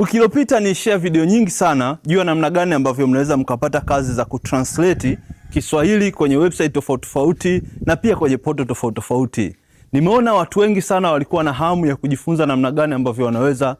Wiki iliyopita ni share video nyingi sana juu ya namna gani ambavyo mnaweza mkapata kazi za kutranslate Kiswahili kwenye website tofauti tofauti na pia kwenye portal tofauti tofauti. Nimeona watu wengi sana walikuwa na hamu ya kujifunza namna gani ambavyo wanaweza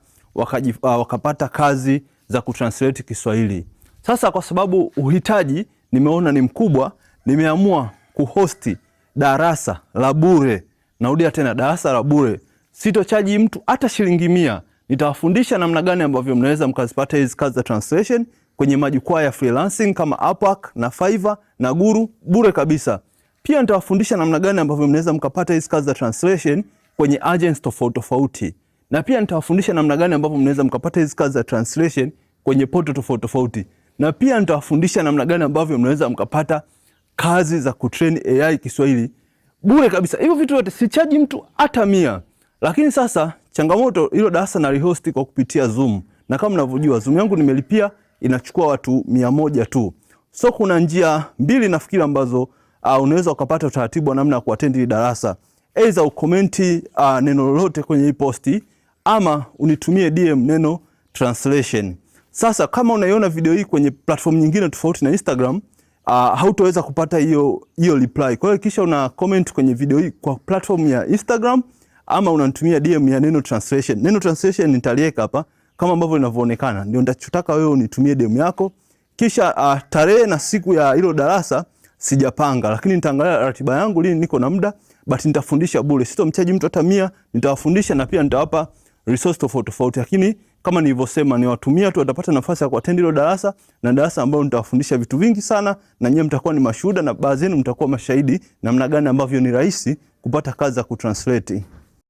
wakapata kazi za kutranslate Kiswahili. Sasa kwa sababu uhitaji nimeona ni mkubwa, nimeamua kuhosti darasa la bure. Narudia tena, darasa la bure. Sitochaji mtu hata shilingi 100. Nitawafundisha namna gani ambavyo mnaweza mkazipata hizi kazi za translation kwenye majukwaa ya freelancing kama Upwork na Fiverr na Guru bure kabisa. Pia nitawafundisha namna gani ambavyo mnaweza mkapata hizi kazi za translation kwenye agents tofauti tofauti. Na pia nitawafundisha namna gani ambavyo mnaweza mkapata hizi kazi za translation kwenye portal tofauti tofauti. Na pia nitawafundisha namna gani ambavyo mnaweza mkapata kazi za kutrain AI Kiswahili bure kabisa. Hivyo vitu vyote sichaji mtu hata 100. Lakini sasa changamoto, hilo darasa na rehost kwa kupitia Zoom. Na kama mnavyojua Zoom yangu nimelipia, inachukua watu 100 tu. So kuna njia mbili nafikiri ambazo unaweza ukapata utaratibu wa namna ya kuattend hili darasa. Aidha ukomenti neno lolote kwenye hii posti ama unitumie DM neno translation. Sasa kama unaiona video hii kwenye platform nyingine tofauti na Instagram, hautaweza kupata hiyo reply. Kwa hiyo kisha una comment kwenye video hii kwa platform ya Instagram ama unanitumia DM ya neno translation. Neno translation nitaliweka hapa kama ambavyo linavyoonekana. Ndio nitachotaka wewe unitumie DM yako. Kisha tarehe na siku ya hilo darasa sijapanga, lakini nitaangalia ratiba yangu lini niko na muda, but nitafundisha bure. Sitomchaji mtu hata 100, nitawafundisha na pia nitawapa resource tofauti tofauti. Lakini kama nilivyosema, ni watumia tu watapata nafasi ya kuattend hilo darasa, na darasa ambalo nitawafundisha vitu vingi sana, na nyinyi mtakuwa ni mashuhuda na baadhi yenu mtakuwa mashahidi namna gani ambavyo ni rahisi kupata kazi za kutranslate.